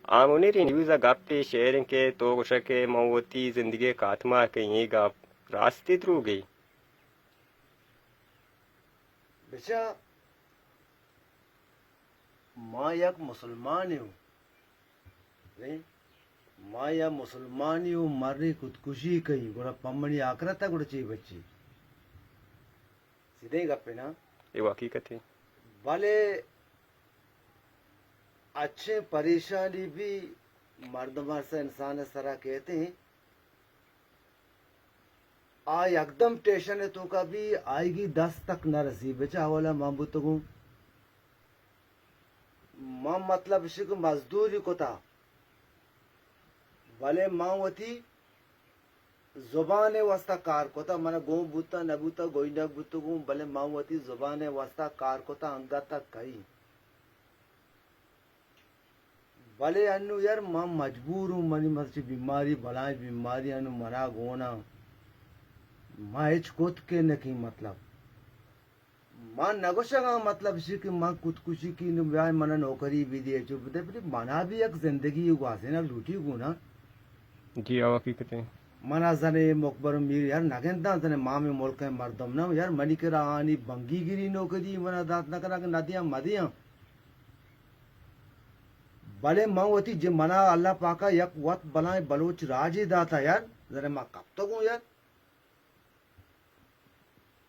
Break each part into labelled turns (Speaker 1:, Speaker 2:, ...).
Speaker 1: آمونی رینیوزا گپی شیرن کے تو گوشکے موتی زندگی کاتما کے یہ گپ راستی درو گئی
Speaker 2: بچا ما یک مسلمان ہوں ما یا مسلمان ہوں مرنی خودکشی کہیں گوڑا پمنی آکرتا گوڑا چی بچی سیدھے گپے نا
Speaker 1: یہ حقیقت ہے
Speaker 2: بھلے اچھے پریشانی بھی مردمار سے انسان سرا کہتے ہیں یکدم ٹیشن ہے تو کبھی آئے گی 10 تک نہ رسی بچا والا ماں بتگوں ماں مطلب شک مزدوری کو تھا بھلے ماں وتی زبان واسطہ کار کو تھا من گو بوتا نہ بوتا گوئی نہ بوتگوں بھلے ماں وتی زبان واسطہ کار کو تھا انگا تک کہیں بھلے انو یار ماں مجبور ہوں منی مرچی بیماری بلائیں بیماری انو منا گونا ماں ہچ کت کے نکی مطلب ماں نگوشگا مطلب سی کہ ماں خودکشی کی نبیائے منا نوکری بھی دیے چو بدے پھر منا بھی ایک زندگی واسے نا لوٹی گو نا
Speaker 1: جی حقیقت ہے
Speaker 2: منا زنے مقبر میر یار نگندہ زنے ماں میں ملک مردم نا یار منی کرا آنی بنگی گیری نوکری منا دات نہ کرا کہ ندیاں مدیاں بھلے ماں ہوتی جی منا اللہ پاکا یک وقت بلائیں بلوچ راجی داتا یار ذرا ماں کب تک ہوں یار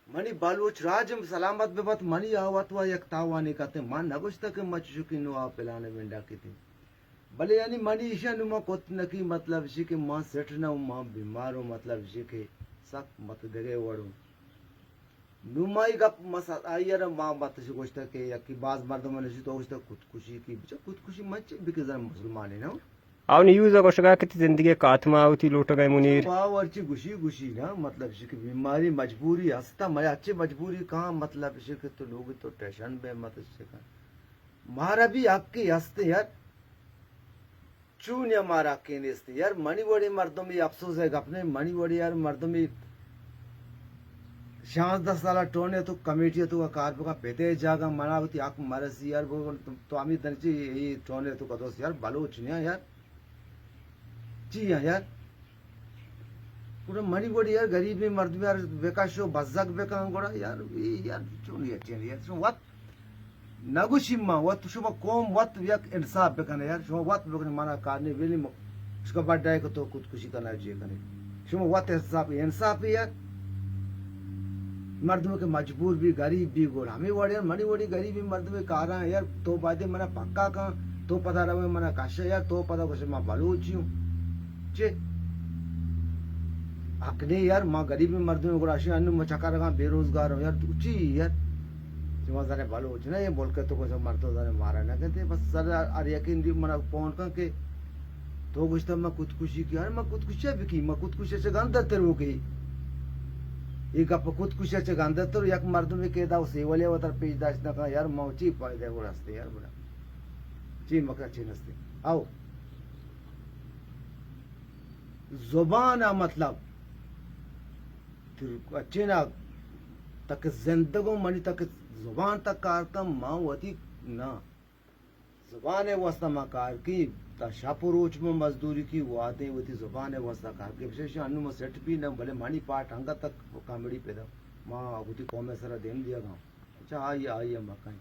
Speaker 2: منی بلوچ راج سلامت بے بات منی آوات وا یک تاوانی کہتے ماں نگوشتا کہ مچ شکی نو آ پلانے ونڈا کی تھی بھلے یعنی منی ایشا نو ماں کت نکی مطلب اسی کہ ماں سیٹ نہ ہوں ماں بیمار ہوں مطلب اسی کہ سخت مت دگے وڑوں نمائی گپ مسا آئی یار ماں بات سے گوشتا کہ یکی باز مردم نشی تو گوشتا خودکشی کی بچا خودکشی مچ بکے ذرا مسلمان ہے نا
Speaker 1: آو نیوزا گوشگا کتی زندگی کاتما ہوتی لوٹ گئے منیر
Speaker 2: واہ ورچی گوشی گوشی نا مطلب اسی کہ بیماری مجبوری ہستا میں اچھی مجبوری کہاں مطلب اسی کہ تو لوگ تو ٹیشن بے مت اسی کا مارا بھی آپ کی ہستے یار چون یا مارا کی نیستے یار منی وڑی مردم ہی افسوس ہے اپنے منی وڑی یار مردم ہی 10 سالہ ٹونے تو کمیٹی تو کا کار کا پیتے جاگا منا ہوتی آنکھ مرسی یار تو ہمیں درچی یہ ٹونے تو کا دوست یار بلوچ نہیں یار جی ہاں یار پورا منی بڑی یار غریبی مرد یار بیکا شو بزک بیکا انگوڑا یار یار چونی اچھی یار شو وات نگوشی ما وات شو قوم وات یک انصاف بکنے یار شو وات بکنے مانا کارنے ویلی اس کا بڑا ہے کہ تو خودکشی کرنا چاہیے کنے شو وات انصاف یار مردم کے مجبور بھی غریب بھی گور ہمیں وڑی یار منی وڑی غریبی مرد میں کارا یار تو باتیں منا پکا کہاں تو پتہ رہے منا کاشا یار تو پتہ کچھ ماں بلوچی ہوں چے اکنے یار ماں غریبی مرد میں گراشی انو مچکا رہا بے روزگار ہوں یار تو چی یار جو زنے بلوچ نا یہ بول کے تو کچھ مرد زنے مارا نہ کہتے بس سر ار یقین دی منا فون کر کے تو گشتہ میں خودکشی کی یار میں خودکشی بھی کی میں خودکشی سے گندہ تر ہو گئی ایک اپ خودکشی سے گندہ تر یک مرد میں کہدا اسی والے وتر پیش داشت نہ کہ یار موچی فائدہ ورستے یار بڑا چی مکا چی نستے آو زبان مطلب اچھے نا تک زندگوں منی تک زبان تک کارتا ماں ہوتی نا زبان واسطہ ماں کار کی تا شاپوروچ میں مزدوری کی وہ آتے ہوتی زبان واسطہ کار کی بشیش انو میں سیٹ بھی نہ بھلے مانی پاٹ ہنگا تک کامیڈی پیدا ماں ہوتی قوم سرا دین دیا گا اچھا آئیے آئیے مکائیں